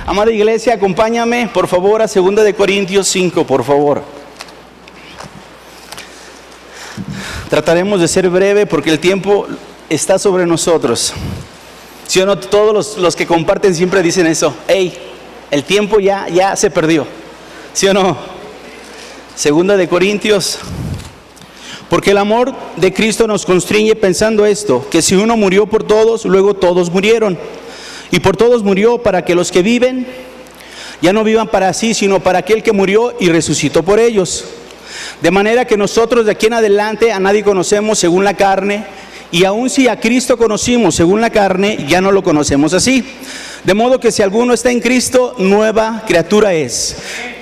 Amada iglesia, acompáñame por favor a 2 de Corintios 5, por favor. Trataremos de ser breve porque el tiempo está sobre nosotros. ¿Sí o no? Todos los que comparten siempre dicen eso. Hey, el tiempo ya se perdió. ¿Sí o no? 2 de Corintios. Porque el amor de Cristo nos constriñe pensando esto, que si uno murió por todos, luego todos murieron. Y por todos murió para que los que viven ya no vivan para sí, sino para aquel que murió y resucitó por ellos. De manera que nosotros de aquí en adelante a nadie conocemos según la carne, y aun si a Cristo conocimos según la carne, ya no lo conocemos así. De modo que si alguno está en Cristo, nueva criatura es.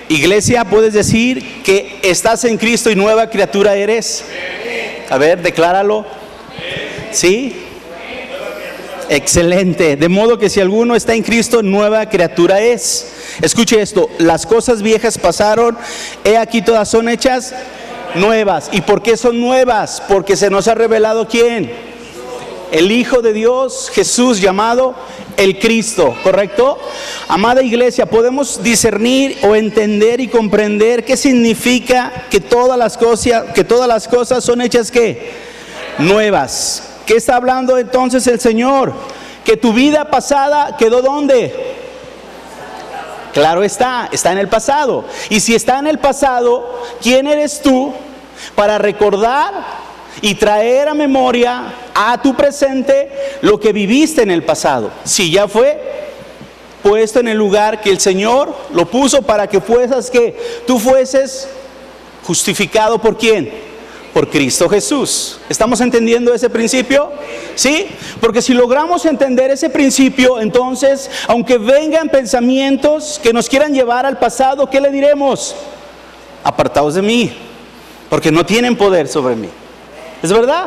Iglesia, ¿puedes decir que estás en Cristo y nueva criatura eres? A ver, decláralo. ¿Sí? Excelente. De modo que si alguno está en Cristo, nueva criatura es. Escuche esto: las cosas viejas pasaron, he aquí todas son hechas nuevas. ¿Y por qué son nuevas? Porque se nos ha revelado ¿quién? El Hijo de Dios, Jesús, llamado el Cristo, ¿correcto? Amada iglesia, podemos discernir o entender y comprender qué significa que todas las cosas son hechas ¿qué? Nuevas. ¿Qué está hablando entonces el Señor? Que tu vida pasada quedó ¿dónde? Claro está en el pasado. Y si está en el pasado, ¿quién eres tú para recordar y traer a memoria a tu presente lo que viviste en el pasado? Si ya fue puesto en el lugar que el Señor lo puso para que tú fueses justificado ¿por quién? Por Cristo Jesús. ¿Estamos entendiendo ese principio? ¿Sí? Porque si logramos entender ese principio, entonces, aunque vengan pensamientos que nos quieran llevar al pasado, ¿qué le diremos? Apartaos de mí, porque no tienen poder sobre mí. ¿Es verdad?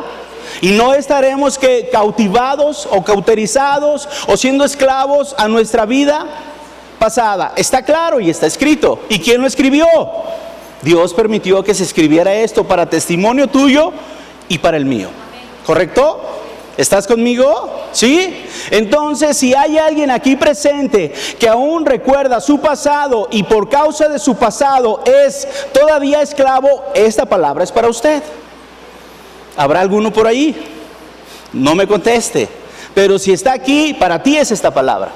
Y no estaremos cautivados o cauterizados o siendo esclavos a nuestra vida pasada. Está claro y está escrito. ¿Y quién lo escribió? Dios permitió que se escribiera esto para testimonio tuyo y para el mío. ¿Correcto? ¿Estás conmigo? ¿Sí? Entonces, si hay alguien aquí presente que aún recuerda su pasado y por causa de su pasado es todavía esclavo, esta palabra es para usted. ¿Habrá alguno por ahí? No me conteste. Pero si está aquí, para ti es esta palabra.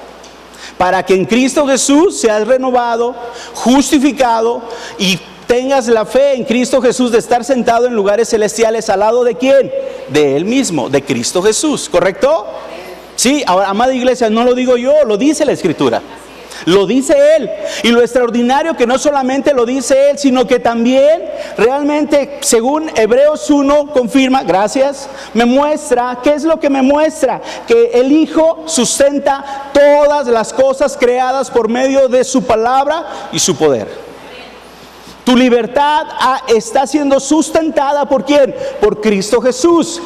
Para que en Cristo Jesús seas renovado, justificado y tengas la fe en Cristo Jesús de estar sentado en lugares celestiales al lado de ¿quién? De Él mismo, de Cristo Jesús, ¿correcto? Sí, ahora, amada iglesia, no lo digo yo, lo dice la Escritura. Lo dice Él. Y lo extraordinario que no solamente lo dice Él, sino que también realmente, según Hebreos 1 confirma, gracias, me muestra, ¿qué es lo que me muestra? Que el Hijo sustenta todas las cosas creadas por medio de su palabra y su poder. Tu libertad está siendo sustentada ¿por quién? Por Cristo Jesús,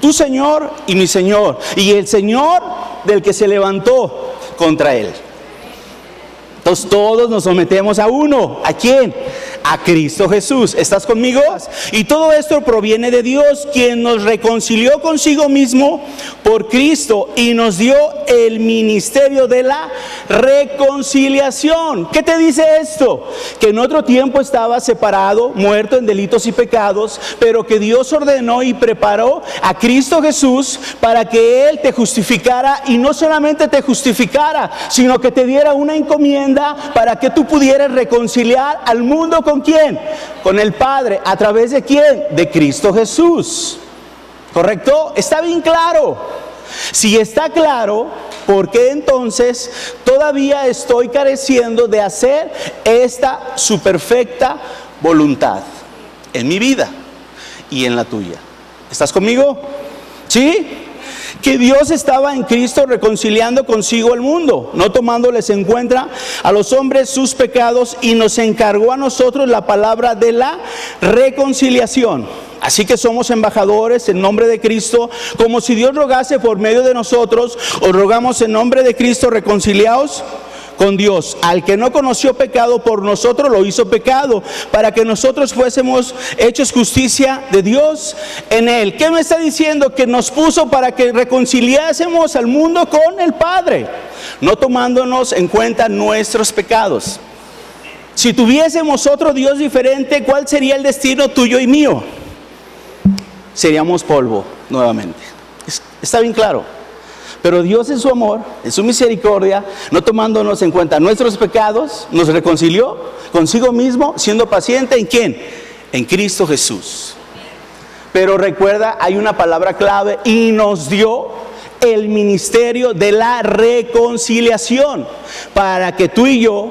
tu Señor y mi Señor, y el Señor del que se levantó contra Él. Entonces todos nos sometemos a uno. ¿A quién? A Cristo Jesús. ¿Estás conmigo? Y todo esto proviene de Dios, quien nos reconcilió consigo mismo por Cristo y nos dio el ministerio de la reconciliación. ¿Qué te dice esto? Que en otro tiempo estabas separado, muerto en delitos y pecados, pero que Dios ordenó y preparó a Cristo Jesús para que Él te justificara, y no solamente te justificara, sino que te diera una encomienda para que tú pudieras reconciliar al mundo ¿con quién? Con el Padre. ¿A través de quién? De Cristo Jesús. ¿Correcto? ¿Está bien claro? Si está claro, ¿por qué entonces todavía estoy careciendo de hacer esta su perfecta voluntad en mi vida y en la tuya? ¿Estás conmigo? ¿Sí? que Dios estaba en Cristo reconciliando consigo el mundo, no tomándoles en cuenta a los hombres sus pecados, y nos encargó a nosotros la palabra de la reconciliación. Así que somos embajadores en nombre de Cristo, como si Dios rogase por medio de nosotros. Os rogamos en nombre de Cristo, reconciliaos con Dios. Al que no conoció pecado, por nosotros lo hizo pecado, para que nosotros fuésemos hechos justicia de Dios en él. ¿Qué me está diciendo? Que nos puso para que reconciliásemos al mundo con el Padre, no tomándonos en cuenta nuestros pecados. Si tuviésemos otro Dios diferente, ¿cuál sería el destino tuyo y mío? Seríamos polvo nuevamente. Está bien claro. Pero Dios en su amor, en su misericordia, no tomándonos en cuenta nuestros pecados, nos reconcilió consigo mismo, siendo paciente ¿en quién? En Cristo Jesús. Pero recuerda, hay una palabra clave: y nos dio el ministerio de la reconciliación, para que tú y yo,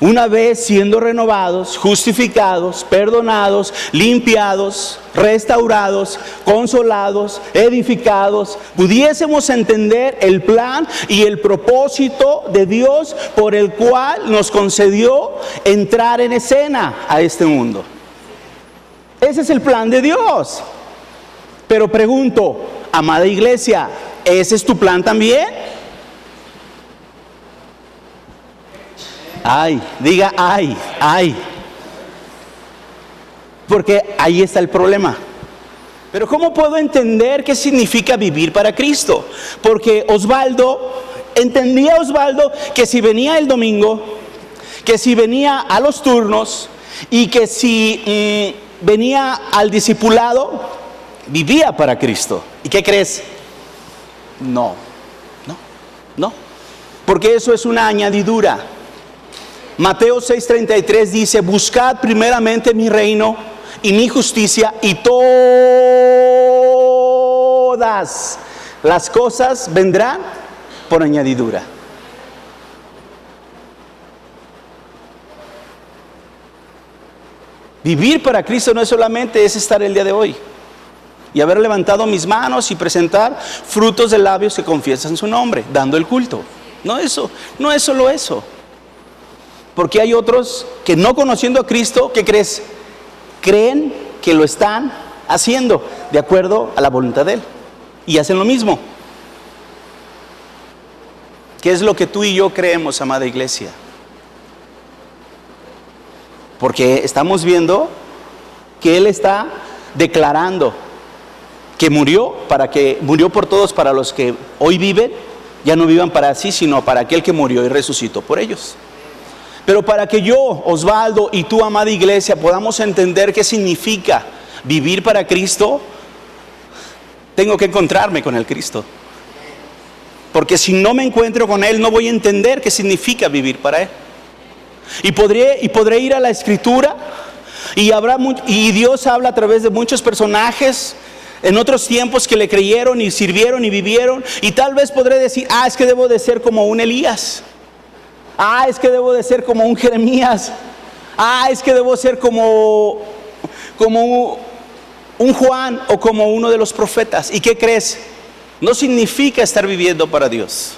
una vez siendo renovados, justificados, perdonados, limpiados, restaurados, consolados, edificados, pudiésemos entender el plan y el propósito de Dios por el cual nos concedió entrar en escena a este mundo. Ese es el plan de Dios. Pero pregunto, amada iglesia, ¿ese es tu plan también? Ay, diga ay, ay. Porque ahí está el problema. Pero ¿cómo puedo entender qué significa vivir para Cristo? Porque entendía Osvaldo que si venía el domingo, que si venía a los turnos y que si venía al discipulado, vivía para Cristo. ¿Y qué crees? No. Porque eso es una añadidura. Mateo 6:33 dice: buscad primeramente mi reino y mi justicia, y todas las cosas vendrán por añadidura. Vivir para Cristo no es solamente estar el día de hoy y haber levantado mis manos y presentar frutos de labios que confiesan su nombre, dando el culto. No es solo eso. Porque hay otros que, no conociendo a Cristo, ¿qué crees? Creen que lo están haciendo de acuerdo a la voluntad de Él, y hacen lo mismo. ¿Qué es lo que tú y yo creemos, amada iglesia? Porque estamos viendo que Él está declarando que murió por todos, para los que hoy viven, ya no vivan para sí, sino para aquel que murió y resucitó por ellos. Pero para que yo, Osvaldo, y tú, amada iglesia, podamos entender qué significa vivir para Cristo, tengo que encontrarme con el Cristo. Porque si no me encuentro con Él, no voy a entender qué significa vivir para Él. Y podré ir a la Escritura, y Dios habla a través de muchos personajes en otros tiempos que le creyeron y sirvieron y vivieron. Y tal vez podré decir: es que debo de ser como un Elías. Es que debo de ser como un Jeremías. Es que debo ser como un Juan, o como uno de los profetas. ¿Y qué crees? No significa estar viviendo para Dios.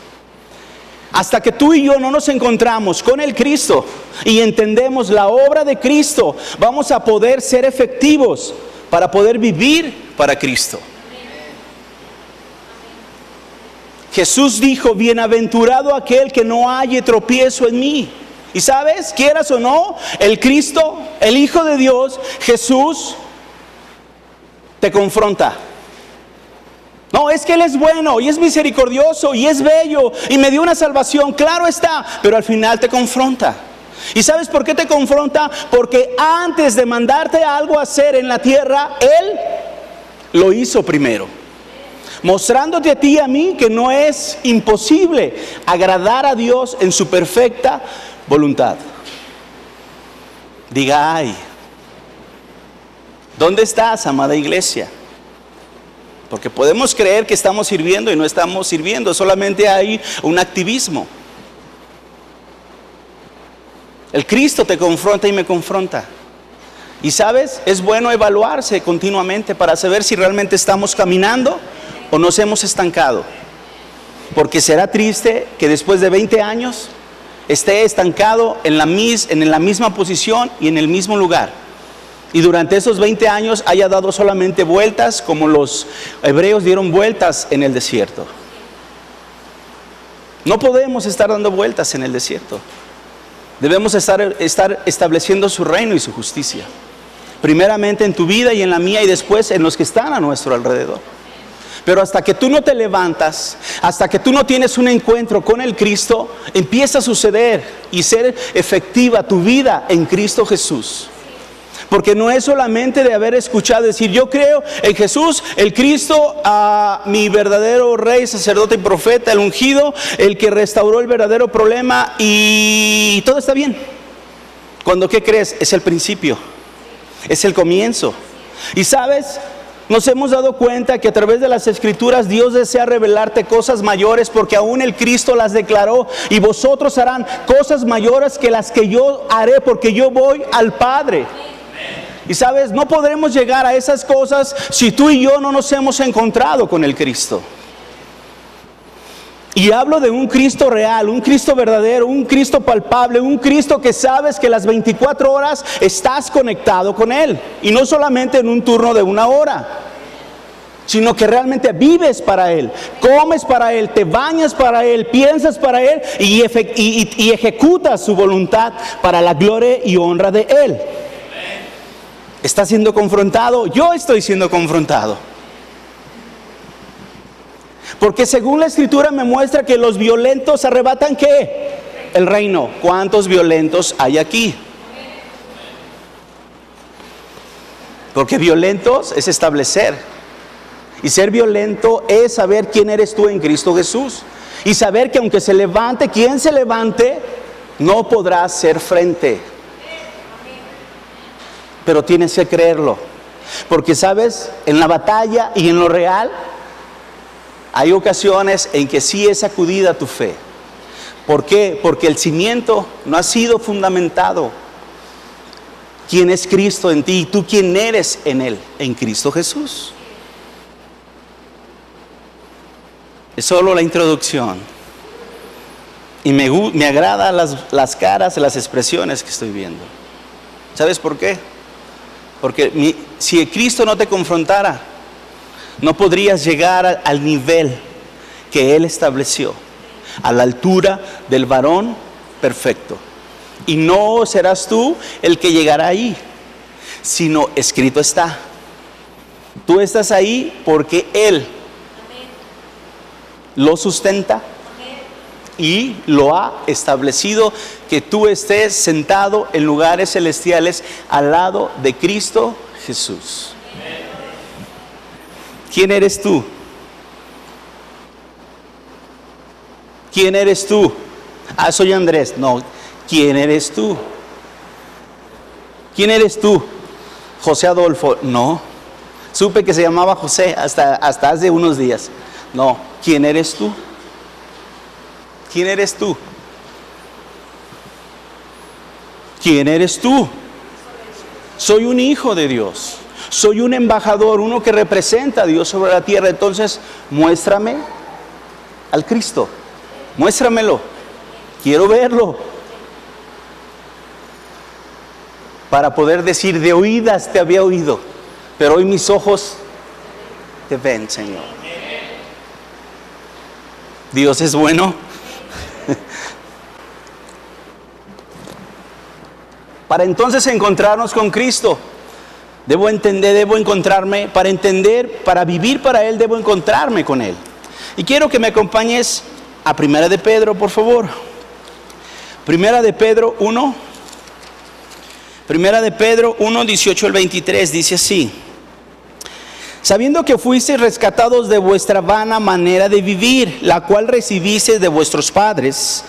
Hasta que tú y yo no nos encontramos con el Cristo y entendemos la obra de Cristo, vamos a poder ser efectivos para poder vivir para Cristo. Jesús dijo: bienaventurado aquel que no halle tropiezo en mí. Y sabes, quieras o no, el Cristo, el Hijo de Dios, Jesús, te confronta. No, es que Él es bueno y es misericordioso y es bello y me dio una salvación, claro está, pero al final te confronta. ¿Y sabes por qué te confronta? Porque antes de mandarte algo a hacer en la tierra, Él lo hizo primero, mostrándote a ti y a mí que no es imposible agradar a Dios en su perfecta voluntad. Diga ay. ¿Dónde estás, amada iglesia? Porque podemos creer que estamos sirviendo y no estamos sirviendo, solamente hay un activismo. El Cristo te confronta y me confronta. Y sabes, es bueno evaluarse continuamente para saber si realmente estamos caminando o nos hemos estancado? Porque será triste que después de 20 años esté estancado en la misma posición y en el mismo lugar. Y durante esos 20 años haya dado solamente vueltas como los hebreos dieron vueltas en el desierto. No podemos estar dando vueltas en el desierto. Debemos estar estableciendo su reino y su justicia. Primeramente en tu vida y en la mía, y después en los que están a nuestro alrededor. Pero hasta que tú no te levantas, hasta que tú no tienes un encuentro con el Cristo, empieza a suceder y ser efectiva tu vida en Cristo Jesús. Porque no es solamente de haber escuchado decir, yo creo en Jesús, el Cristo, mi verdadero Rey, sacerdote y profeta, el ungido, el que restauró el verdadero problema, y todo está bien. Cuando, ¿qué crees? Es el principio, es el comienzo. Y sabes, nos hemos dado cuenta que a través de las Escrituras Dios desea revelarte cosas mayores, porque aún el Cristo las declaró: y vosotros harán cosas mayores que las que yo haré, porque yo voy al Padre. Y sabes, no podremos llegar a esas cosas si tú y yo no nos hemos encontrado con el Cristo. Y hablo de un Cristo real, un Cristo verdadero, un Cristo palpable, un Cristo que sabes que las 24 horas estás conectado con Él. Y no solamente en un turno de 1 hora, sino que realmente vives para Él, comes para Él, te bañas para Él, piensas para Él y ejecutas su voluntad para la gloria y honra de Él. ¿Estás siendo confrontado? Yo estoy siendo confrontado. Porque según la Escritura me muestra que los violentos arrebatan ¿qué? El reino. ¿Cuántos violentos hay aquí? Porque violentos es establecer. Y ser violento es saber quién eres tú en Cristo Jesús. Y saber que aunque se levante quien se levante, no podrá hacer frente. Pero tienes que creerlo. Porque sabes, en la batalla y en lo real, hay ocasiones en que sí es sacudida tu fe. ¿Por qué? Porque el cimiento no ha sido fundamentado. ¿Quién es Cristo en ti? ¿Y tú quién eres en Él? En Cristo Jesús. Es solo la introducción. Y me agrada las caras, las expresiones que estoy viendo. ¿Sabes por qué? Porque si Cristo no te confrontara, no podrías llegar al nivel que Él estableció, a la altura del varón perfecto. Y no serás tú el que llegará ahí, sino escrito está. Tú estás ahí porque Él lo sustenta y lo ha establecido, que tú estés sentado en lugares celestiales al lado de Cristo Jesús. ¿Quién eres tú? ¿Quién eres tú? Soy Andrés. No, ¿quién eres tú? ¿Quién eres tú? José Adolfo. No, supe que se llamaba José hasta hace unos días. No, ¿quién eres tú? ¿Quién eres tú? ¿Quién eres tú? Soy un hijo de Dios. Soy un embajador, uno que representa a Dios sobre la tierra. Entonces, muéstrame al Cristo. Muéstramelo. Quiero verlo. Para poder decir, de oídas te había oído, pero hoy mis ojos te ven, Señor. Dios es bueno. Para entonces encontrarnos con Cristo, debo encontrarme, para vivir para Él, debo encontrarme con Él. Y quiero que me acompañes a Primera de Pedro, por favor. Primera de Pedro 1. Primera de Pedro 1, 18 al 23, dice así: sabiendo que fuisteis rescatados de vuestra vana manera de vivir, la cual recibisteis de vuestros padres,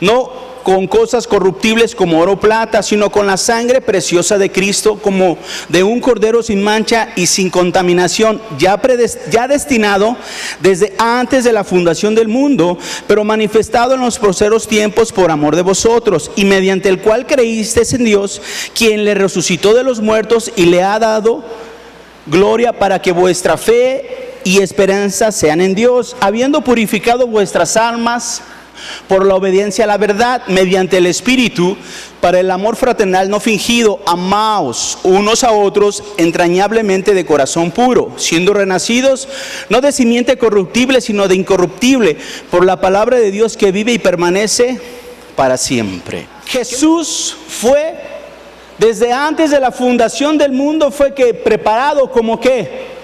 no con cosas corruptibles como oro o plata, sino con la sangre preciosa de Cristo, como de un cordero sin mancha y sin contaminación, ya destinado desde antes de la fundación del mundo, pero manifestado en los posteros tiempos por amor de vosotros, y mediante el cual creísteis en Dios, quien le resucitó de los muertos y le ha dado gloria, para que vuestra fe y esperanza sean en Dios, habiendo purificado vuestras almas por la obediencia a la verdad, mediante el Espíritu, para el amor fraternal no fingido, amaos unos a otros entrañablemente de corazón puro, siendo renacidos, no de simiente corruptible, sino de incorruptible, por la palabra de Dios que vive y permanece para siempre. Jesús fue, desde antes de la fundación del mundo, fue que preparado como ¿qué?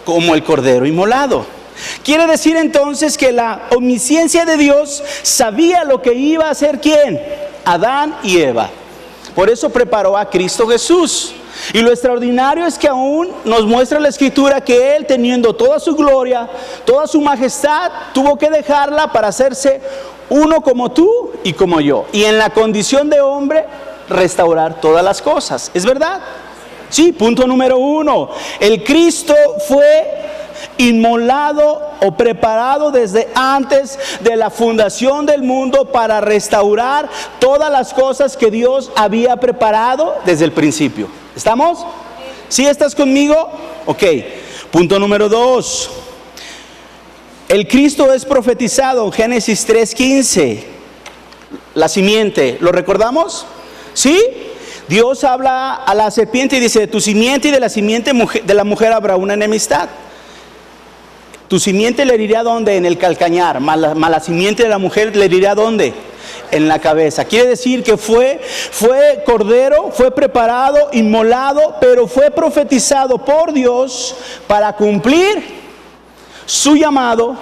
Como el cordero inmolado. Quiere decir entonces que la omnisciencia de Dios sabía lo que iba a hacer ¿quién? Adán y Eva. Por eso preparó a Cristo Jesús. Y lo extraordinario es que aún nos muestra la Escritura que Él, teniendo toda su gloria, toda su majestad, tuvo que dejarla para hacerse uno como tú y como yo. Y en la condición de hombre, restaurar todas las cosas. ¿Es verdad? Sí, punto número 1. El Cristo fue inmolado o preparado desde antes de la fundación del mundo para restaurar todas las cosas que Dios había preparado desde el principio. ¿Estamos? ¿Sí estás conmigo? Ok. Punto número 2. El Cristo es profetizado en Génesis 3:15. La simiente, ¿lo recordamos? ¿Sí? Dios habla a la serpiente y dice: de tu simiente y de la simiente de la mujer habrá una enemistad. Tu simiente le herirá ¿dónde? En el calcañar, mas la simiente de la mujer le herirá ¿dónde? En la cabeza. Quiere decir que fue cordero, fue preparado, inmolado, pero fue profetizado por Dios para cumplir su llamado,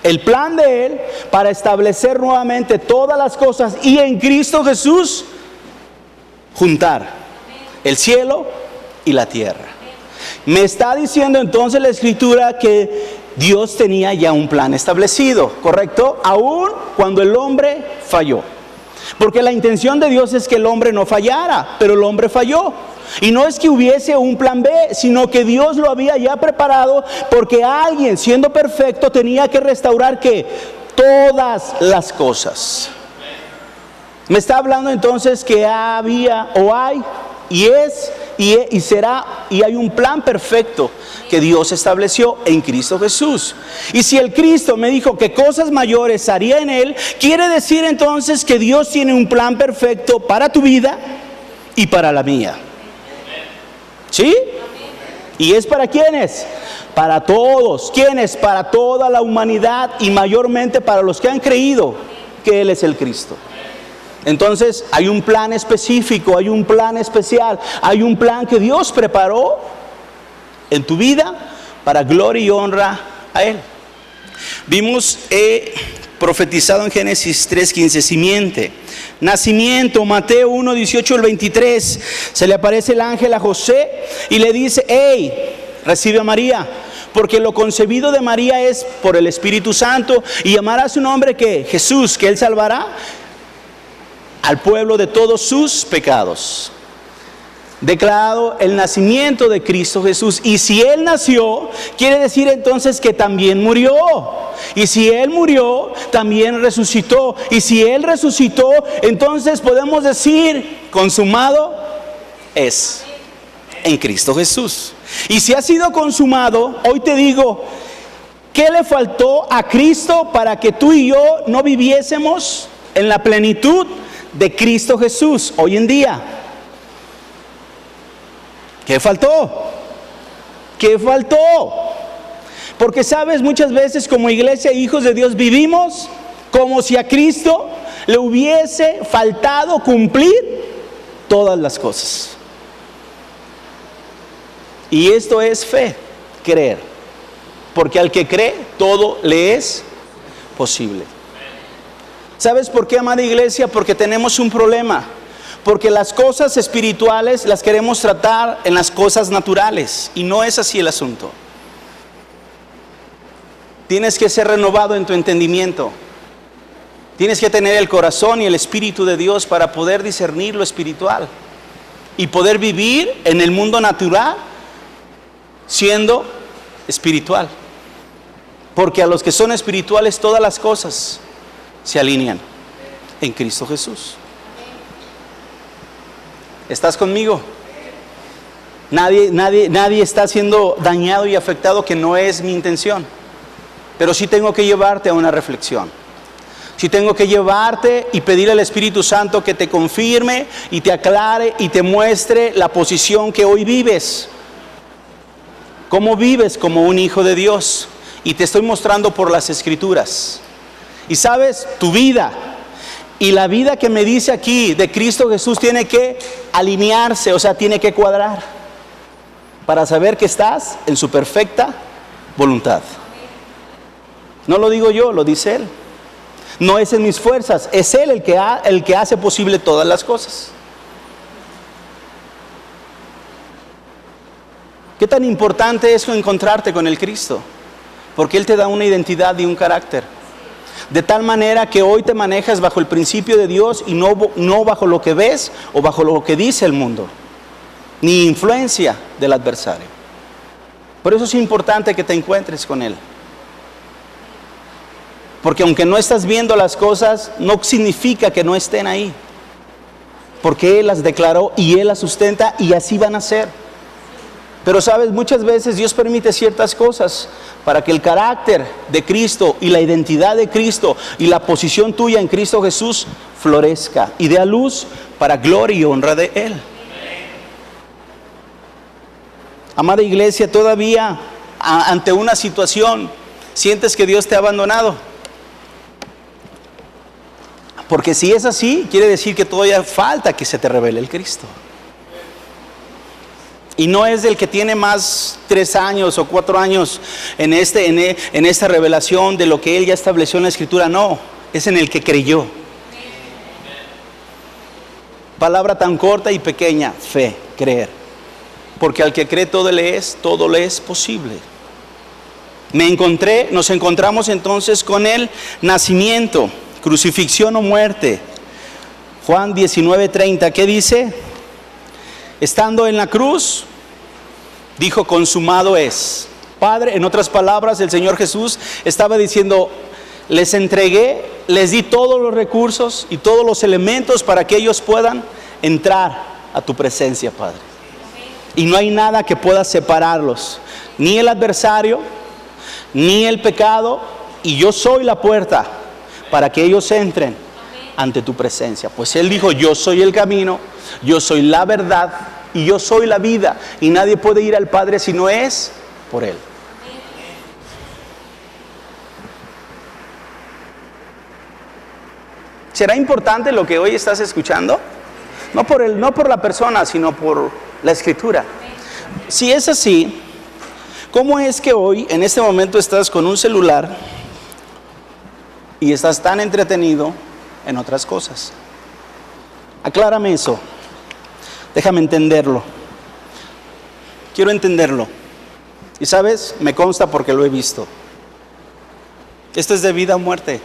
el plan de Él, para establecer nuevamente todas las cosas y en Cristo Jesús juntar el cielo y la tierra. Me está diciendo entonces la Escritura que Dios tenía ya un plan establecido, ¿correcto? Aún cuando el hombre falló. Porque la intención de Dios es que el hombre no fallara, pero el hombre falló. Y no es que hubiese un plan B, sino que Dios lo había ya preparado, porque alguien, siendo perfecto, tenía que restaurar ¿qué? Todas las cosas. Me está hablando entonces que había o hay y es y será, y hay un plan perfecto que Dios estableció en Cristo Jesús. Y si el Cristo me dijo que cosas mayores haría en Él, quiere decir entonces que Dios tiene un plan perfecto para tu vida y para la mía. ¿Sí? ¿Y es para quiénes? Para todos. ¿Quiénes? Para toda la humanidad y mayormente para los que han creído que Él es el Cristo. Entonces hay un plan específico, hay un plan especial, hay un plan que Dios preparó en tu vida para gloria y honra a Él. Vimos profetizado en Génesis 3:15, simiente, nacimiento. Mateo 1:18 al 23, se le aparece el ángel a José y le dice: hey, recibe a María, porque lo concebido de María es por el Espíritu Santo, y llamará su nombre ¿qué? Jesús, que Él salvará al pueblo de todos sus pecados. Declarado el nacimiento de Cristo Jesús. Y si Él nació, quiere decir entonces que también murió. Y si Él murió, también resucitó. Y si Él resucitó, entonces podemos decir: consumado es en Cristo Jesús. Y si ha sido consumado, hoy te digo, ¿qué le faltó a Cristo para que tú y yo no viviésemos en la plenitud de Cristo Jesús hoy en día? ¿Qué faltó? ¿Qué faltó? Porque sabes, muchas veces como iglesia, hijos de Dios, vivimos como si a Cristo le hubiese faltado cumplir todas las cosas. Y esto es fe, creer. Porque al que cree, todo le es posible. ¿Sabes por qué, amada iglesia? Porque tenemos un problema. Porque las cosas espirituales las queremos tratar en las cosas naturales. Y no es así el asunto. Tienes que ser renovado en tu entendimiento. Tienes que tener el corazón y el Espíritu de Dios para poder discernir lo espiritual. Y poder vivir en el mundo natural siendo espiritual. Porque a los que son espirituales todas las cosas se alinean en Cristo Jesús. ¿Estás conmigo? Nadie está siendo dañado y afectado, que no es mi intención. Pero sí tengo que llevarte a una reflexión. Sí tengo que llevarte y pedir al Espíritu Santo que te confirme y te aclare y te muestre la posición que hoy vives. ¿Cómo vives como un hijo de Dios? Y te estoy mostrando por las Escrituras. Y sabes, tu vida y la vida que me dice aquí de Cristo Jesús tiene que alinearse, o sea, tiene que cuadrar, para saber que estás en su perfecta voluntad. No lo digo yo, lo dice Él. No es en mis fuerzas, es Él el que hace posible todas las cosas. ¿Qué tan importante es encontrarte con el Cristo? Porque Él te da una identidad y un carácter. De tal manera que hoy te manejas bajo el principio de Dios y no bajo lo que ves o bajo lo que dice el mundo, ni influencia del adversario. Por eso es importante que te encuentres con Él. Porque aunque no estás viendo las cosas, no significa que no estén ahí. Porque Él las declaró y Él las sustenta y así van a ser. Pero sabes, muchas veces Dios permite ciertas cosas para que el carácter de Cristo y la identidad de Cristo y la posición tuya en Cristo Jesús florezca y dé a luz para gloria y honra de Él. Amada iglesia, todavía ante una situación sientes que Dios te ha abandonado. Porque si es así, quiere decir que todavía falta que se te revele el Cristo. Y no es del que tiene más 3 años o 4 años en esta revelación de lo que Él ya estableció en la Escritura. No, es en el que creyó. Palabra tan corta y pequeña: fe, creer. Porque al que cree todo le es posible. Nos encontramos entonces con el nacimiento, crucifixión o muerte. Juan 19:30, ¿qué dice? Estando en la cruz, dijo: consumado es. Padre, en otras palabras, el Señor Jesús estaba diciendo: les entregué, les di todos los recursos y todos los elementos para que ellos puedan entrar a tu presencia, Padre. Y no hay nada que pueda separarlos, ni el adversario, ni el pecado, y yo soy la puerta para que ellos entren ante tu presencia. Pues Él dijo: yo soy el camino, yo soy la verdad y yo soy la vida, y nadie puede ir al Padre si no es por Él. ¿Será importante lo que hoy estás escuchando? No por la persona, sino por la Escritura. Si es así, ¿cómo es que hoy, en este momento, estás con un celular y estás tan entretenido en otras cosas? Aclárame eso. Déjame entenderlo. Quiero entenderlo. Y sabes, me consta porque lo he visto. Esto es de vida o muerte.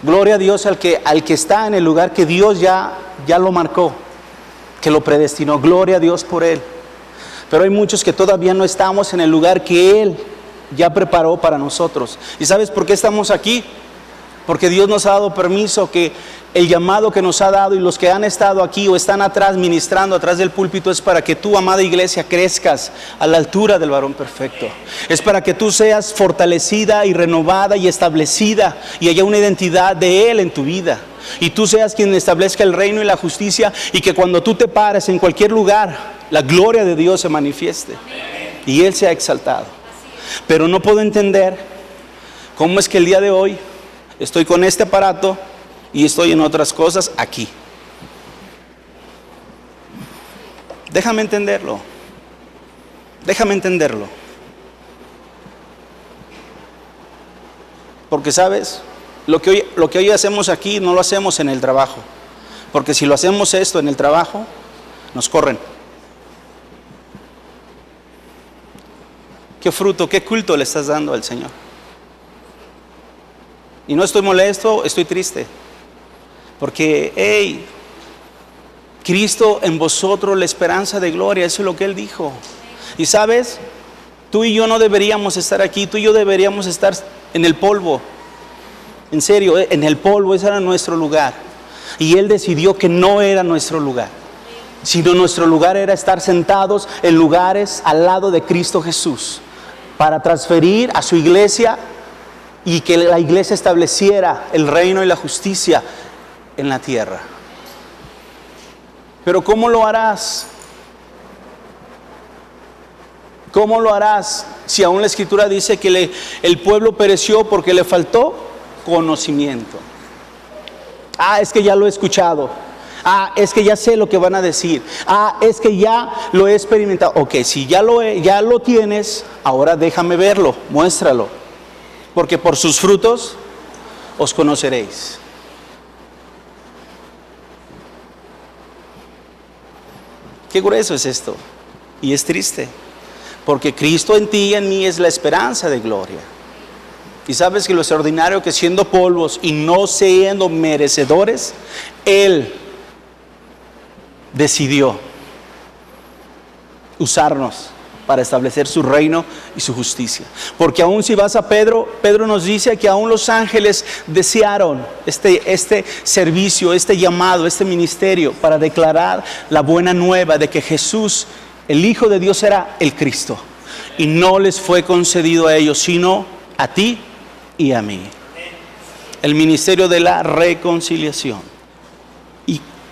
Gloria a Dios al que está en el lugar que Dios ya lo marcó, que lo predestinó. Gloria a Dios por Él. Pero hay muchos que todavía no estamos en el lugar que Él ya preparó para nosotros. ¿Y sabes por qué estamos aquí? Porque Dios nos ha dado permiso, que el llamado que nos ha dado y los que han estado aquí o están atrás ministrando atrás del púlpito es para que tú, amada iglesia, crezcas a la altura del varón perfecto. Es para que tú seas fortalecida y renovada y establecida y haya una identidad de Él en tu vida. Y tú seas quien establezca el reino y la justicia, y que cuando tú te pares en cualquier lugar, la gloria de Dios se manifieste y Él sea exaltado. Pero no puedo entender cómo es que el día de hoy estoy con este aparato y estoy en otras cosas aquí. Déjame entenderlo. Déjame entenderlo. Porque sabes, lo que hoy hacemos aquí no lo hacemos en el trabajo. Porque si lo hacemos esto en el trabajo, nos corren. ¿Qué fruto, qué culto le estás dando al Señor? Y no estoy molesto, estoy triste. Porque, Cristo en vosotros, la esperanza de gloria, eso es lo que Él dijo. Y sabes, tú y yo no deberíamos estar aquí, tú y yo deberíamos estar en el polvo. En serio, en el polvo, ese era nuestro lugar. Y Él decidió que no era nuestro lugar. sino nuestro lugar era estar sentados en lugares al lado de Cristo Jesús, para transferir a su iglesia y que la iglesia estableciera el reino y la justicia en la tierra. Pero ¿cómo lo harás? ¿Cómo lo harás si aún la Escritura dice que el pueblo pereció porque le faltó conocimiento? Es que ya lo he escuchado. Es que ya sé lo que van a decir. Es que ya lo he experimentado. Ok, si ya lo tienes, ahora déjame verlo, muéstralo. Porque por sus frutos os conoceréis. Qué grueso es esto. Y es triste. Porque Cristo en ti y en mí es la esperanza de gloria. Y sabes que lo extraordinario que siendo polvos y no siendo merecedores, Él decidió usarnos para establecer su reino y su justicia. Porque aún si vas a Pedro nos dice que aún los ángeles desearon este servicio, este llamado, este ministerio para declarar la buena nueva de que Jesús, el Hijo de Dios, era el Cristo. Y no les fue concedido a ellos, sino a ti y a mí. El ministerio de la reconciliación.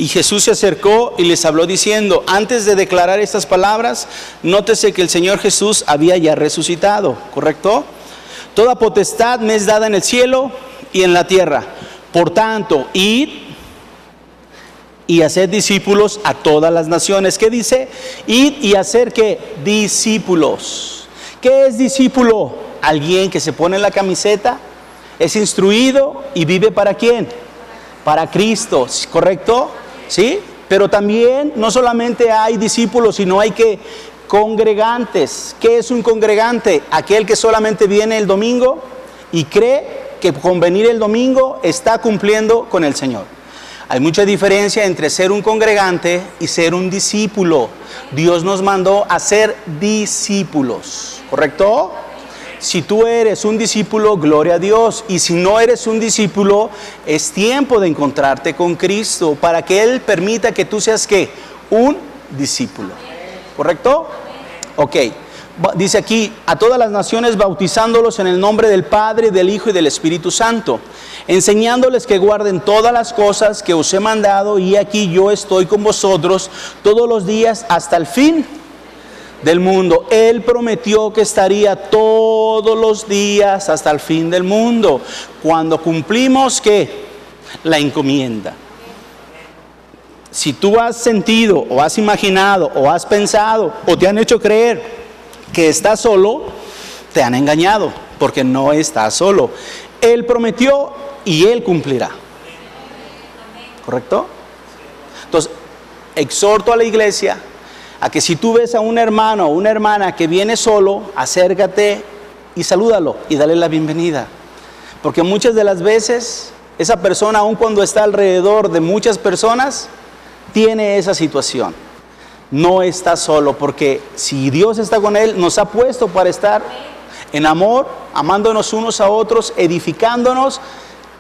Y Jesús se acercó y les habló diciendo, antes de declarar estas palabras, nótese que el Señor Jesús había ya resucitado, ¿correcto? Toda potestad me es dada en el cielo y en la tierra. Por tanto, id y haced discípulos a todas las naciones. ¿Qué dice? Id y hacer ¿qué? Discípulos. ¿Qué es discípulo? Alguien que se pone la camiseta, es instruido y vive ¿para quién? Para Cristo, ¿correcto? ¿Sí? Pero también no solamente hay discípulos, sino hay que congregantes. ¿Qué es un congregante? Aquel que solamente viene el domingo y cree que con venir el domingo está cumpliendo con el Señor. Hay mucha diferencia entre ser un congregante y ser un discípulo. Dios nos mandó a ser discípulos, ¿correcto? Si tú eres un discípulo, gloria a Dios. Y si no eres un discípulo, es tiempo de encontrarte con Cristo para que Él permita que tú seas ¿qué? Un discípulo, ¿correcto? Ok, dice aquí, a todas las naciones bautizándolos en el nombre del Padre, del Hijo y del Espíritu Santo, enseñándoles que guarden todas las cosas que os he mandado, y aquí yo estoy con vosotros todos los días hasta el fin del mundo. Él prometió que estaría todos los días hasta el fin del mundo, cuando cumplimos ¿qué? La encomienda. Si tú has sentido o has imaginado o has pensado o te han hecho creer que estás solo, te han engañado, porque no estás solo. Él prometió y Él cumplirá. ¿Correcto? Entonces, exhorto a la iglesia a que si tú ves a un hermano o una hermana que viene solo, acércate y salúdalo y dale la bienvenida. Porque muchas de las veces esa persona, aun cuando está alrededor de muchas personas, tiene esa situación. No está solo, porque si Dios está con él, nos ha puesto para estar en amor, amándonos unos a otros, edificándonos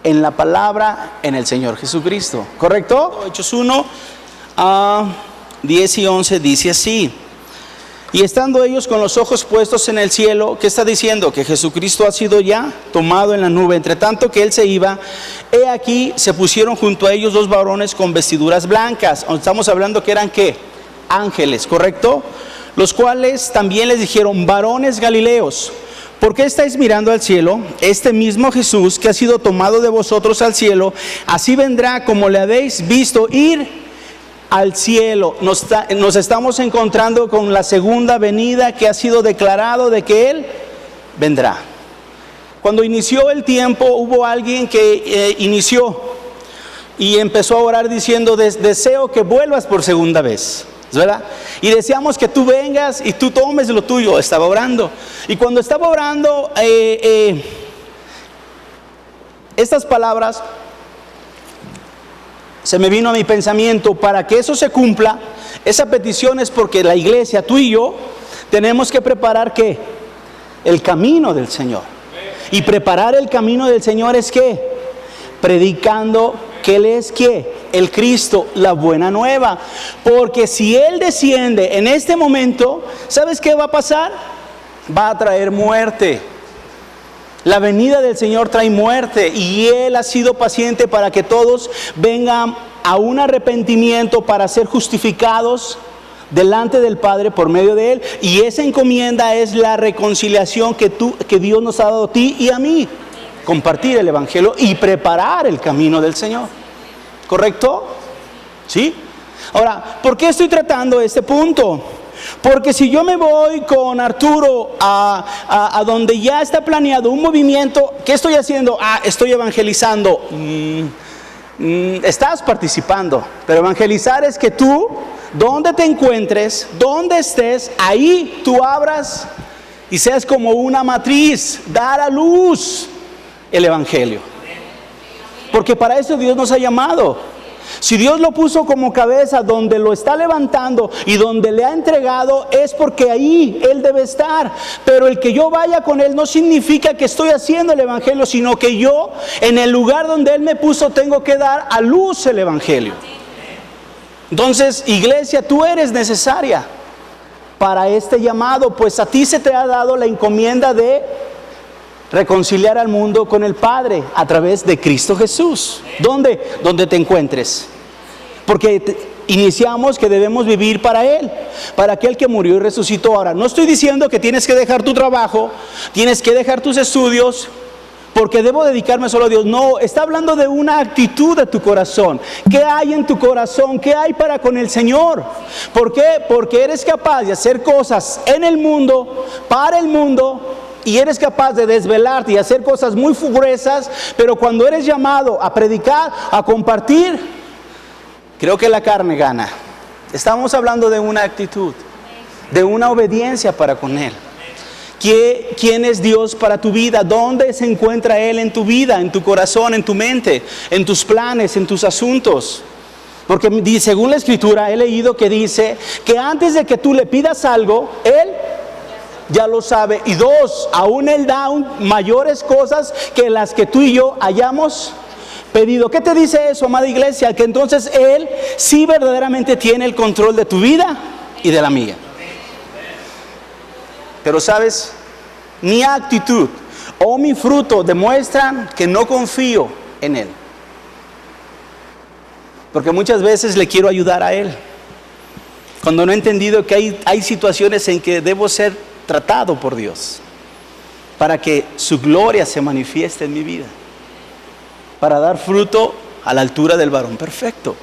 en la palabra, en el Señor Jesucristo. ¿Correcto? Hechos 1, 10 y 11 dice así: y estando ellos con los ojos puestos en el cielo, ¿qué está diciendo? Que Jesucristo ha sido ya tomado en la nube. Entre tanto que Él se iba, he aquí se pusieron junto a ellos dos varones con vestiduras blancas. Estamos hablando que eran ¿qué? Ángeles, ¿correcto? Los cuales también les dijeron: varones galileos, ¿por qué estáis mirando al cielo? Este mismo Jesús que ha sido tomado de vosotros al cielo, así vendrá como le habéis visto ir al cielo. Nos estamos encontrando con la segunda venida que ha sido declarado de que Él vendrá. Cuando inició el tiempo, hubo alguien que inició y empezó a orar diciendo: deseo que vuelvas por segunda vez, ¿verdad? Y deseamos que tú vengas y tú tomes lo tuyo. Estaba orando, y cuando estaba orando, estas palabras se me vino a mi pensamiento. Para que eso se cumpla, esa petición es porque la iglesia, tú y yo, tenemos que preparar ¿qué? El camino del Señor. Y preparar el camino del Señor es ¿qué? Predicando que Él es ¿qué? El Cristo, la buena nueva. Porque si Él desciende en este momento, ¿sabes qué va a pasar? Va a traer muerte. La venida del Señor trae muerte, y Él ha sido paciente para que todos vengan a un arrepentimiento para ser justificados delante del Padre por medio de Él. Y esa encomienda es la reconciliación que Dios nos ha dado a ti y a mí. Compartir el Evangelio y preparar el camino del Señor. ¿Correcto? ¿Sí? Ahora, ¿por qué estoy tratando este punto? Porque si yo me voy con Arturo a donde ya está planeado un movimiento, ¿qué estoy haciendo? Estoy evangelizando. Estás participando, pero evangelizar es que tú, donde te encuentres, donde estés, ahí tú abras y seas como una matriz, dar a luz el Evangelio. Porque para eso Dios nos ha llamado. Si Dios lo puso como cabeza, donde lo está levantando y donde le ha entregado, es porque ahí Él debe estar. Pero el que yo vaya con Él no significa que estoy haciendo el Evangelio, sino que yo, en el lugar donde Él me puso, tengo que dar a luz el Evangelio. Entonces, iglesia, tú eres necesaria para este llamado, pues a ti se te ha dado la encomienda de reconciliar al mundo con el Padre a través de Cristo Jesús. ¿Dónde? Donde te encuentres. Porque iniciamos que debemos vivir para Él, para aquel que murió y resucitó. Ahora, no estoy diciendo que tienes que dejar tu trabajo, tienes que dejar tus estudios, porque debo dedicarme solo a Dios. No, está hablando de una actitud de tu corazón. ¿Qué hay en tu corazón? ¿Qué hay para con el Señor? ¿Por qué? Porque eres capaz de hacer cosas en el mundo, para el mundo, y eres capaz de desvelarte y hacer cosas muy gruesas, pero cuando eres llamado a predicar, a compartir, creo que la carne gana. Estamos hablando de una actitud, de una obediencia para con Él. ¿Quién es Dios para tu vida? ¿Dónde se encuentra Él en tu vida, en tu corazón, en tu mente, en tus planes, en tus asuntos? Porque según la Escritura he leído que dice que antes de que tú le pidas algo, Él ya lo sabe. Y dos, aún Él da mayores cosas que las que tú y yo hayamos pedido. ¿Qué te dice eso, amada iglesia? Que entonces Él sí verdaderamente tiene el control de tu vida y de la mía. Pero sabes, mi actitud o mi fruto demuestran que no confío en Él. Porque muchas veces le quiero ayudar a Él, cuando no he entendido que hay situaciones en que debo ser tratado por Dios, para que su gloria se manifieste en mi vida, para dar fruto a la altura del varón perfecto.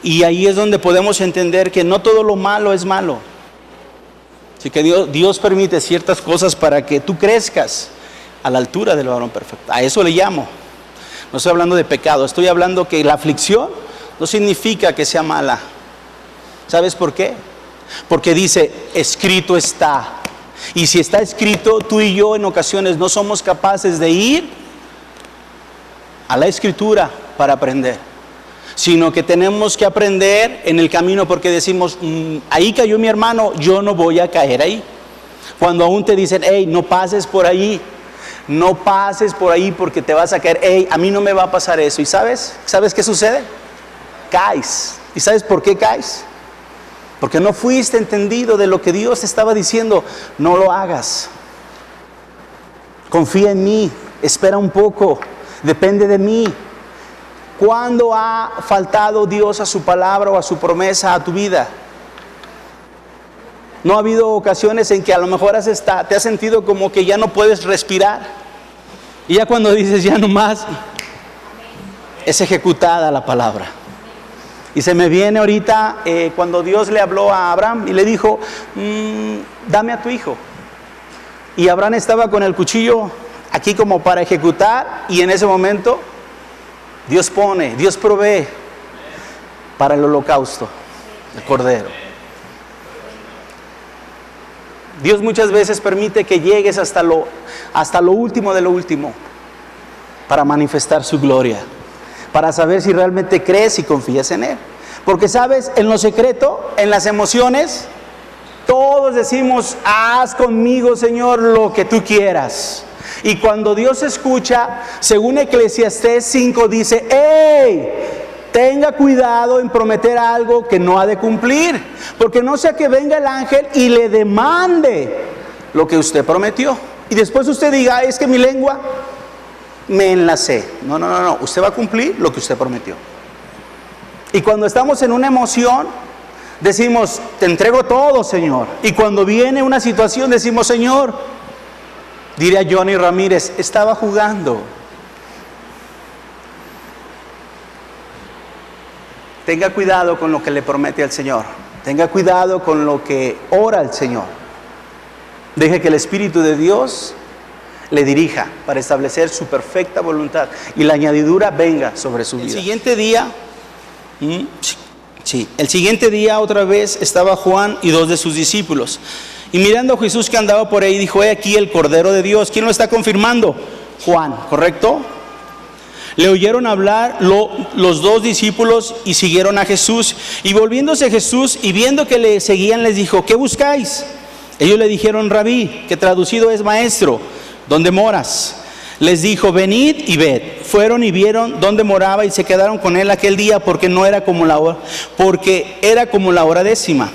Y ahí es donde podemos entender que no todo lo malo es malo. Así que Dios permite ciertas cosas para que tú crezcas a la altura del varón perfecto. A eso le llamo. No estoy hablando de pecado, estoy hablando que la aflicción no significa que sea mala. ¿Sabes por qué? Porque dice, escrito está. Y si está escrito, tú y yo en ocasiones no somos capaces de ir a la Escritura para aprender, sino que tenemos que aprender en el camino, porque decimos, ahí cayó mi hermano, yo no voy a caer ahí. Cuando aún te dicen, hey, no pases por ahí, no pases por ahí porque te vas a caer. Hey, a mí no me va a pasar eso. ¿Y sabes qué sucede? Caes. ¿Y sabes por qué caes? Porque no fuiste entendido de lo que Dios te estaba diciendo. No lo hagas. Confía en mí, espera un poco, depende de mí. ¿Cuándo ha faltado Dios a su palabra o a su promesa a tu vida? ¿No ha habido ocasiones en que a lo mejor te has sentido como que ya no puedes respirar? Y ya cuando dices ya no más, es ejecutada la palabra. Y se me viene ahorita cuando Dios le habló a Abraham y le dijo, dame a tu hijo. Y Abraham estaba con el cuchillo aquí como para ejecutar, y en ese momento Dios provee para el holocausto, el cordero. Dios muchas veces permite que llegues hasta lo último de lo último para manifestar su gloria, para saber si realmente crees y confías en Él. Porque sabes, en lo secreto, en las emociones, todos decimos, haz conmigo, Señor, lo que tú quieras. Y cuando Dios escucha, según Eclesiastés 5 dice, ¡hey! Tenga cuidado en prometer algo que no ha de cumplir, porque no sea que venga el ángel y le demande lo que usted prometió. Y después usted diga, es que mi lengua me enlacé. No, usted va a cumplir lo que usted prometió. Y cuando estamos en una emoción, decimos, te entrego todo, Señor. Y cuando viene una situación, decimos, Señor, diría Johnny Ramírez, estaba jugando. Tenga cuidado con lo que le promete al Señor. Tenga cuidado con lo que ora al Señor. Deje que el Espíritu de Dios le dirija para establecer su perfecta voluntad y la añadidura venga sobre su vida. El siguiente día otra vez estaba Juan y 2 de sus discípulos. Y mirando a Jesús que andaba por ahí, dijo, he aquí el Cordero de Dios. ¿Quién lo está confirmando? Juan, ¿correcto? Le oyeron hablar los 2 discípulos y siguieron a Jesús. Y volviéndose Jesús y viendo que le seguían, les dijo, ¿qué buscáis? Ellos le dijeron, Rabí, que traducido es maestro, ¿dónde moras? Les dijo, venid y ved. Fueron y vieron dónde moraba y se quedaron con él aquel día porque era como la hora 10:00.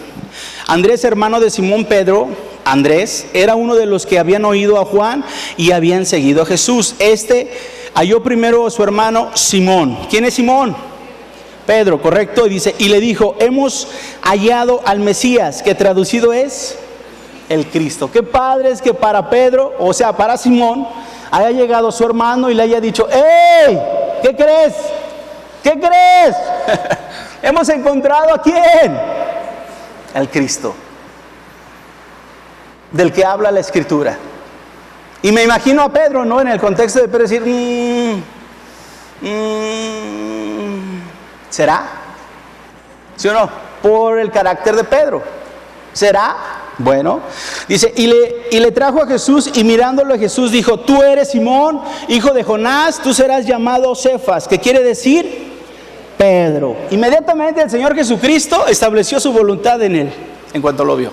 Andrés, hermano de Simón Pedro, Andrés, era uno de los que habían oído a Juan y habían seguido a Jesús. Halló primero a su hermano Simón. ¿Quién es Simón? Pedro, correcto. Y dice, y le dijo, hemos hallado al Mesías, que traducido es el Cristo. Qué padre es que para Pedro, o sea, para Simón, haya llegado su hermano y le haya dicho, ¡hey! ¿Qué crees? ¿Qué crees? Hemos encontrado a quién? Al Cristo, del que habla la Escritura. Y me imagino a Pedro, ¿no? En el contexto de Pedro decir, ¿será? ¿Sí o no? Por el carácter de Pedro. ¿Será? Bueno, dice, y le trajo a Jesús, y mirándolo a Jesús dijo, tú eres Simón, hijo de Jonás, tú serás llamado Cefas, que quiere decir Pedro. Inmediatamente el Señor Jesucristo estableció su voluntad en él, en cuanto lo vio.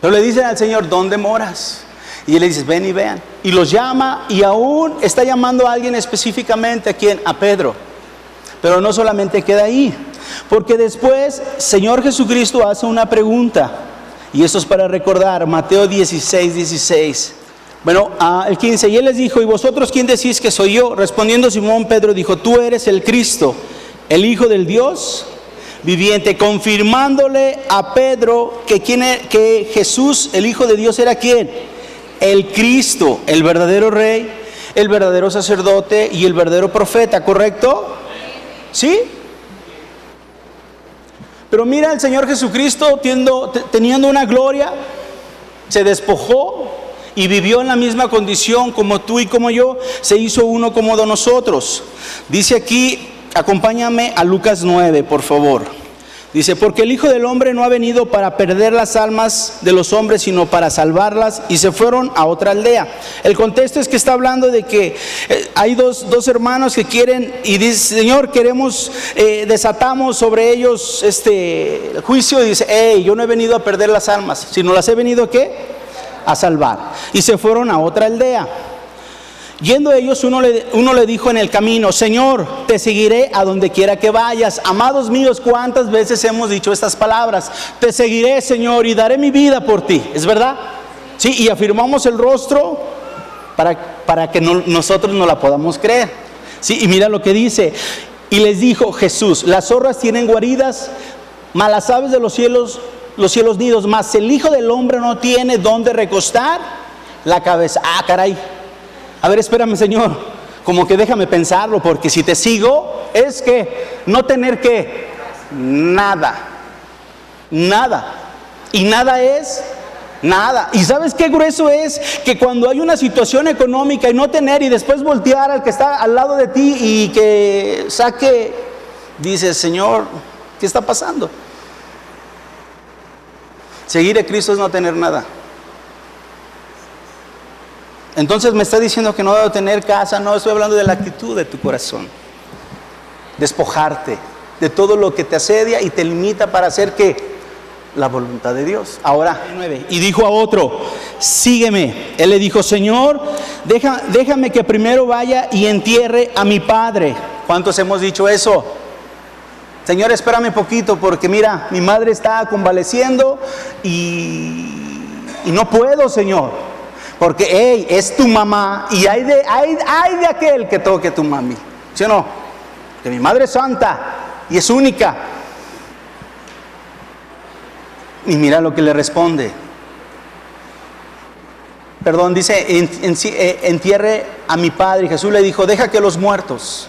Pero le dicen al Señor, ¿dónde moras? Y él le dice, ven y vean. Y los llama, y aún está llamando a alguien específicamente, ¿a quién? A Pedro. Pero no solamente queda ahí, porque después Señor Jesucristo hace una pregunta, y esto es para recordar, Mateo 16:16. Bueno, el 15, y él les dijo, ¿y vosotros quién decís que soy yo? Respondiendo Simón Pedro dijo, tú eres el Cristo, el Hijo del Dios viviente, confirmándole a Pedro que Jesús, el Hijo de Dios, era ¿quién? El Cristo, el verdadero Rey, el verdadero sacerdote y el verdadero profeta, ¿correcto? ¿Sí? Pero mira, el Señor Jesucristo teniendo una gloria, se despojó y vivió en la misma condición como tú y como yo, se hizo uno como de nosotros. Dice aquí, acompáñame a Lucas 9, por favor. Dice, porque el Hijo del Hombre no ha venido para perder las almas de los hombres, sino para salvarlas, y se fueron a otra aldea. El contexto es que está hablando de que hay dos hermanos que quieren, y dice, Señor, queremos, desatamos sobre ellos el juicio, y dice, hey, yo no he venido a perder las almas, sino las he venido ¿a qué? A salvar. Y se fueron a otra aldea. Yendo ellos, uno le dijo en el camino, Señor, te seguiré a donde quiera que vayas. Amados míos, ¿cuántas veces hemos dicho estas palabras? Te seguiré, Señor, y daré mi vida por ti. ¿Es verdad? Sí, y afirmamos el rostro para que nosotros no la podamos creer. Sí, y mira lo que dice. Y les dijo Jesús, las zorras tienen guaridas, mas las aves de los cielos nidos, mas el Hijo del Hombre no tiene dónde recostar la cabeza. Ah, caray. A ver, espérame, Señor, como que déjame pensarlo, porque si te sigo, es que no tener que nada. Y nada es nada. ¿Y sabes qué grueso es? Que cuando hay una situación económica y no tener, y después voltear al que está al lado de ti y que saque, dices, Señor, ¿qué está pasando? Seguir a Cristo es no tener nada. Entonces me está diciendo que no debo tener casa. No, estoy hablando de la actitud de tu corazón. Despojarte de todo lo que te asedia y te limita para hacer ¿qué? la voluntad de Dios. Ahora, 9. Y dijo a otro, sígueme. Él le dijo, Señor, déjame que primero vaya y entierre a mi padre. ¿Cuántos hemos dicho eso? Señor, espérame poquito porque mira, mi madre está convaleciendo y no puedo, Señor. Porque, hey, es tu mamá y hay de aquel que toque a tu mami. ¿Sí o no? Que mi madre es santa y es única. Y mira lo que le responde. Perdón, dice, entierre a mi padre. Y Jesús le dijo, deja que los muertos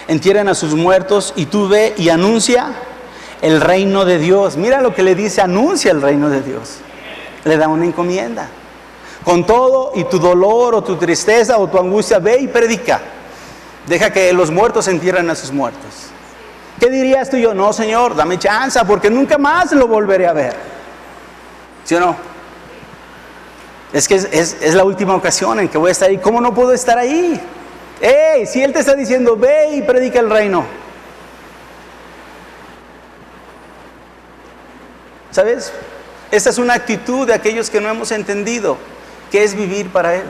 entierren a sus muertos y tú ve y anuncia el reino de Dios. Mira lo que le dice, anuncia el reino de Dios. Le da una encomienda. Con todo y tu dolor o tu tristeza o tu angustia, ve y predica. Deja que los muertos entierren a sus muertos. ¿Qué dirías tú y yo? No, Señor, dame chance porque nunca más lo volveré a ver. ¿Sí o no? Es que es la última ocasión en que voy a estar ahí. ¿Cómo no puedo estar ahí? ¡Ey! Si Él te está diciendo, ve y predica el reino. ¿Sabes? Esta es una actitud de aquellos que no hemos entendido qué es vivir para Él.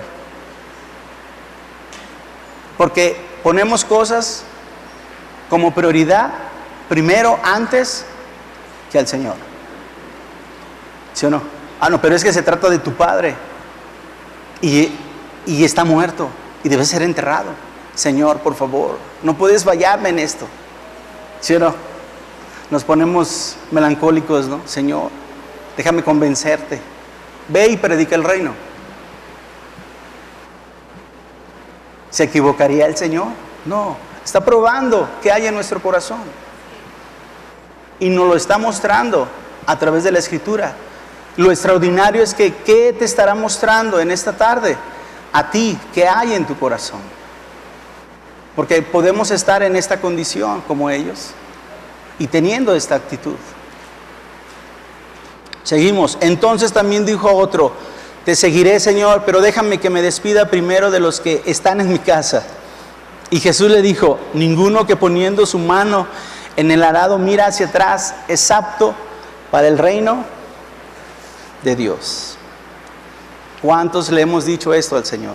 Porque ponemos cosas como prioridad primero antes que al Señor. ¿Sí o no? Ah, no, pero es que se trata de tu padre y está muerto y debe ser enterrado. Señor, por favor, no puedes fallarme en esto. ¿Sí o no? Nos ponemos melancólicos, ¿no? Señor, déjame convencerte. Ve y predica el reino. ¿Se equivocaría el Señor? No, está probando qué hay en nuestro corazón y nos lo está mostrando a través de la Escritura. Lo extraordinario es que ¿qué te estará mostrando en esta tarde? A ti, ¿qué hay en tu corazón? Porque podemos estar en esta condición como ellos y teniendo esta actitud. Seguimos. Entonces también dijo otro, te seguiré, Señor, pero déjame que me despida primero de los que están en mi casa. Y Jesús le dijo, ninguno que poniendo su mano en el arado mira hacia atrás es apto para el reino de Dios. ¿Cuántos le hemos dicho esto al Señor?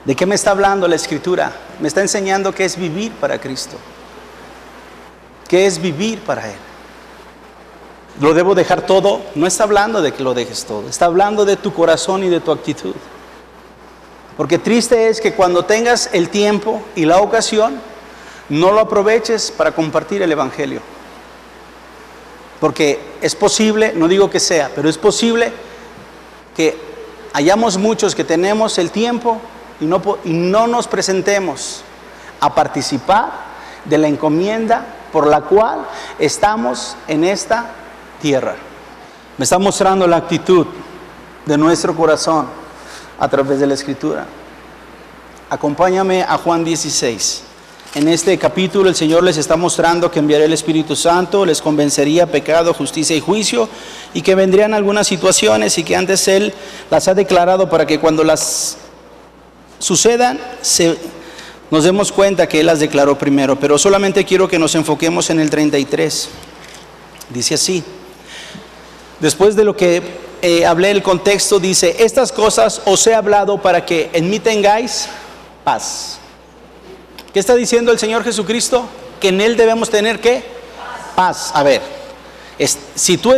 ¿De qué me está hablando la Escritura? Me está enseñando qué es vivir para Cristo. ¿Qué es vivir para Él? ¿Lo debo dejar todo? No está hablando de que lo dejes todo. Está hablando de tu corazón y de tu actitud. Porque triste es que cuando tengas el tiempo y la ocasión, no lo aproveches para compartir el Evangelio. Porque es posible, no digo que sea, pero es posible que hayamos muchos que tenemos el tiempo y no nos presentemos a participar de la encomienda por la cual estamos en esta tierra. Me está mostrando la actitud de nuestro corazón a través de la Escritura. Acompáñame a Juan 16. En este capítulo el Señor les está mostrando que enviaría el Espíritu Santo, les convencería pecado, justicia y juicio, y que vendrían algunas situaciones y que antes Él las ha declarado para que cuando las sucedan nos demos cuenta que Él las declaró primero. Pero solamente quiero que nos enfoquemos en el 33. Dice así, después de lo que hablé el contexto, dice, estas cosas os he hablado para que en mí tengáis paz. ¿Qué está diciendo el Señor Jesucristo? Que en Él debemos tener ¿qué? Paz. A ver, si tú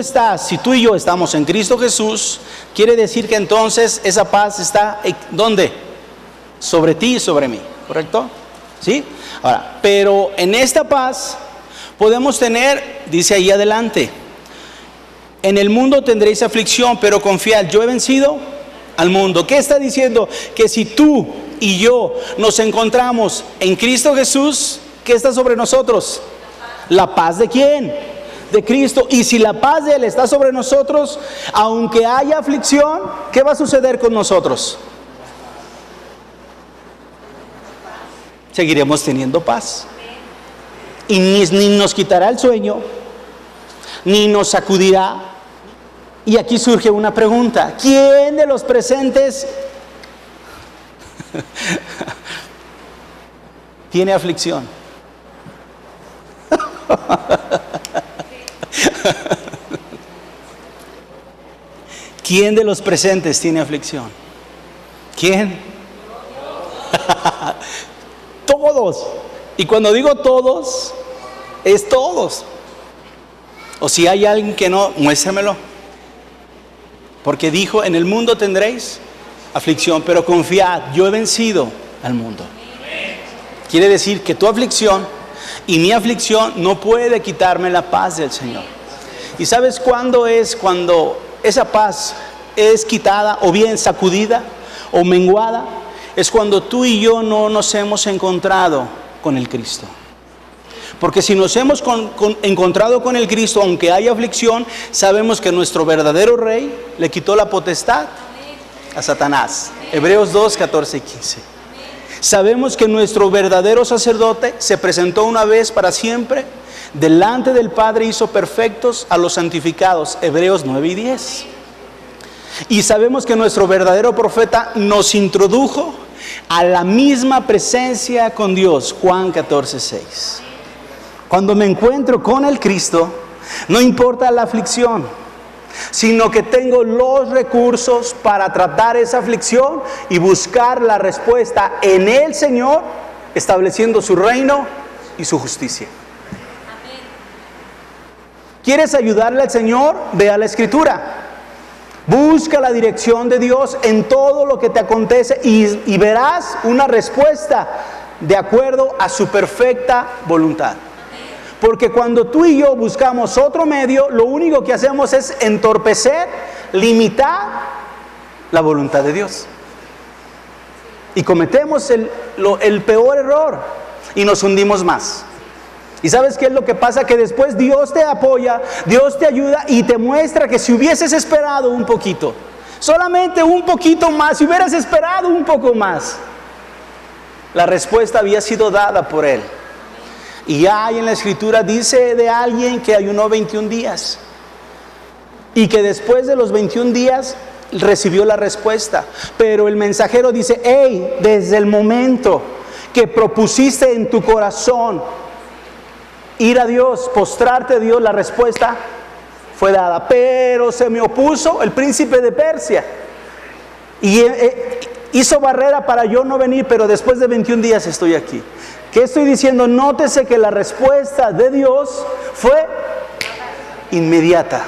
y yo estamos en Cristo Jesús, quiere decir que entonces esa paz está ¿dónde? Sobre ti y sobre mí, ¿correcto? ¿Sí? Ahora, pero en esta paz podemos tener, dice ahí adelante, en el mundo tendréis aflicción, pero confiad, yo he vencido al mundo. ¿Qué está diciendo? Que si tú y yo nos encontramos en Cristo Jesús, ¿qué está sobre nosotros? ¿La paz de quién? De Cristo. Y si la paz de Él está sobre nosotros, aunque haya aflicción, ¿qué va a suceder con nosotros? Seguiremos teniendo paz. Y ni nos quitará el sueño, ni nos sacudirá. Y aquí surge una pregunta: ¿quién de los presentes tiene aflicción? ¿Quién de los presentes tiene aflicción? ¿Quién? Todos. Y cuando digo todos, es todos. O si hay alguien que no, muéstramelo. Porque dijo, en el mundo tendréis aflicción, pero confiad, yo he vencido al mundo. Quiere decir que tu aflicción y mi aflicción no puede quitarme la paz del Señor. ¿Y sabes cuándo es cuando esa paz es quitada o bien sacudida o menguada? Es cuando tú y yo no nos hemos encontrado con el Cristo. Porque si nos hemos encontrado con el Cristo, aunque haya aflicción, sabemos que nuestro verdadero Rey le quitó la potestad a Satanás. Hebreos 2, 14 y 15. Sabemos que nuestro verdadero sacerdote se presentó una vez para siempre delante del Padre, hizo perfectos a los santificados. Hebreos 9 y 10. Y sabemos que nuestro verdadero profeta nos introdujo a la misma presencia con Dios. Juan 14, 6. Cuando me encuentro con el Cristo, no importa la aflicción, sino que tengo los recursos para tratar esa aflicción y buscar la respuesta en el Señor, estableciendo su reino y su justicia. ¿Quieres ayudarle al Señor? Ve a la Escritura. Busca la dirección de Dios en todo lo que te acontece y verás una respuesta de acuerdo a su perfecta voluntad. Porque cuando tú y yo buscamos otro medio, lo único que hacemos es entorpecer, limitar la voluntad de Dios. Y cometemos el peor error y nos hundimos más. ¿Y sabes qué es lo que pasa? Que después Dios te apoya, Dios te ayuda y te muestra que si hubieses esperado un poquito, solamente un poquito más, si hubieras esperado un poco más, la respuesta había sido dada por Él. Y hay en la Escritura, dice de alguien que ayunó 21 días y que después de los 21 días recibió la respuesta. Pero el mensajero dice, hey, desde el momento que propusiste en tu corazón ir a Dios, postrarte a Dios, la respuesta fue dada. Pero se me opuso el príncipe de Persia y hizo barrera para yo no venir, pero después de 21 días estoy aquí. ¿Qué estoy diciendo? Nótese que la respuesta de Dios fue inmediata.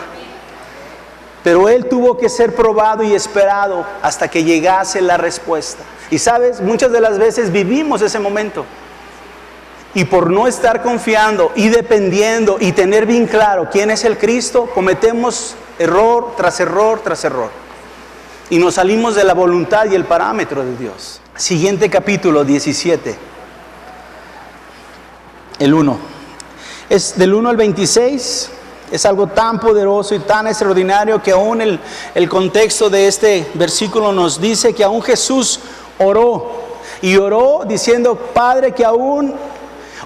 Pero Él tuvo que ser probado y esperado hasta que llegase la respuesta. Y sabes, muchas de las veces vivimos ese momento. Y por no estar confiando y dependiendo y tener bien claro quién es el Cristo, cometemos error tras error tras error. Y nos salimos de la voluntad y el parámetro de Dios. Siguiente capítulo, 17. El 1. Es del 1 al 26. Es algo tan poderoso y tan extraordinario que aún el contexto de este versículo nos dice que aún Jesús oró. Y oró diciendo, Padre, que aún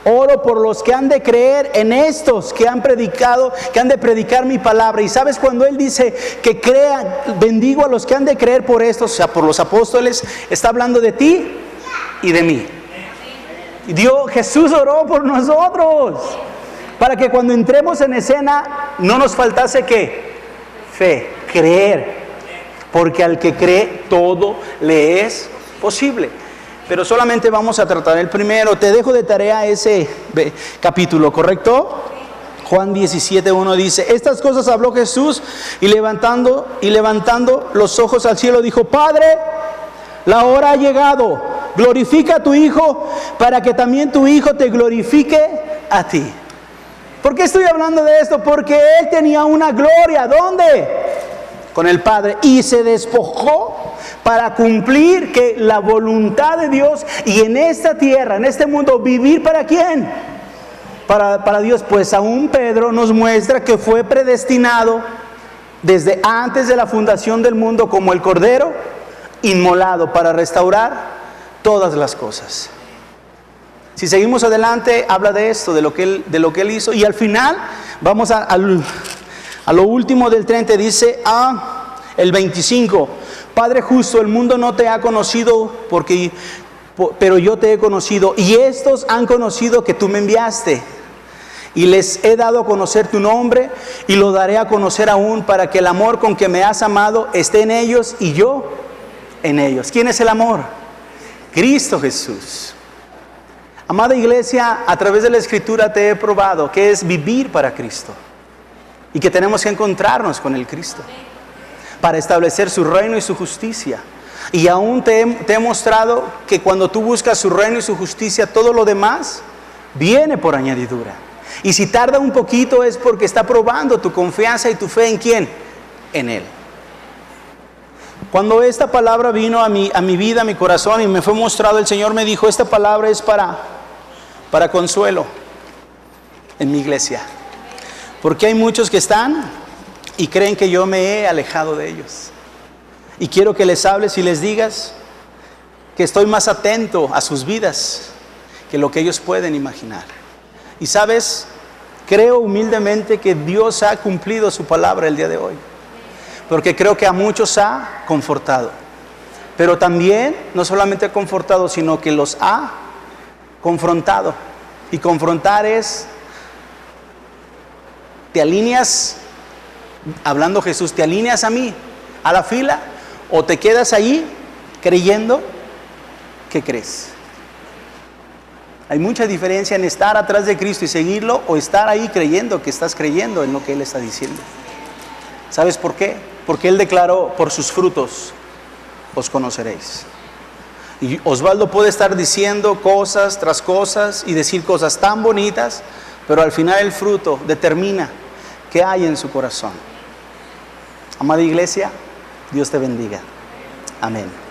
oro por los que han de creer en estos que han predicado, que han de predicar mi palabra. Y sabes, cuando Él dice que crean, bendigo a los que han de creer por estos, o sea, por los apóstoles, está hablando de ti y de mí. Jesús oró por nosotros para que cuando entremos en escena no nos faltase ¿qué? Fe, creer, porque al que cree todo le es posible. Pero solamente vamos a tratar el primero. Te dejo de tarea ese capítulo, ¿correcto? Juan 17:1 dice, estas cosas habló Jesús y levantando los ojos al cielo dijo, Padre, la hora ha llegado, glorifica a tu Hijo para que también tu Hijo te glorifique a ti. ¿Por qué estoy hablando de esto? Porque Él tenía una gloria, ¿dónde? Con el Padre, y se despojó para cumplir que la voluntad de Dios y en esta tierra, en este mundo, vivir ¿para quién? Para Dios. Pues aún Pedro nos muestra que fue predestinado desde antes de la fundación del mundo como el Cordero inmolado para restaurar todas las cosas. Si seguimos adelante, habla de esto, de lo que él hizo. Y al final, vamos a lo último del 30, dice el 25. Padre justo, el mundo no te ha conocido pero yo te he conocido. Y estos han conocido que tú me enviaste. Y les he dado a conocer tu nombre y lo daré a conocer aún, para que el amor con que me has amado esté en ellos y yo en ellos. ¿Quién es el amor? Cristo Jesús. Amada iglesia, a través de la Escritura te he probado que es vivir para Cristo y que tenemos que encontrarnos con el Cristo para establecer su reino y su justicia. Y aún te he mostrado que cuando tú buscas su reino y su justicia, todo lo demás viene por añadidura. Y si tarda un poquito es porque está probando tu confianza y tu fe en ¿quién? En Él. Cuando esta palabra vino a mi vida, a mi corazón, y me fue mostrado, el Señor me dijo, esta palabra es para consuelo en mi iglesia. Porque hay muchos que están y creen que yo me he alejado de ellos. Y quiero que les hables y les digas que estoy más atento a sus vidas que lo que ellos pueden imaginar. Y sabes, creo humildemente que Dios ha cumplido su palabra el día de hoy. Porque creo que a muchos ha confortado. Pero también, no solamente ha confortado, sino que los ha confrontado. Y confrontar es, te alineas, hablando Jesús, te alineas a mí, a la fila, o te quedas ahí creyendo que crees. Hay mucha diferencia en estar atrás de Cristo y seguirlo, o estar ahí creyendo que estás creyendo en lo que Él está diciendo. ¿Sabes por qué? Porque Él declaró, por sus frutos os conoceréis. Y Osvaldo puede estar diciendo cosas tras cosas y decir cosas tan bonitas, pero al final el fruto determina qué hay en su corazón. Amada iglesia, Dios te bendiga. Amén.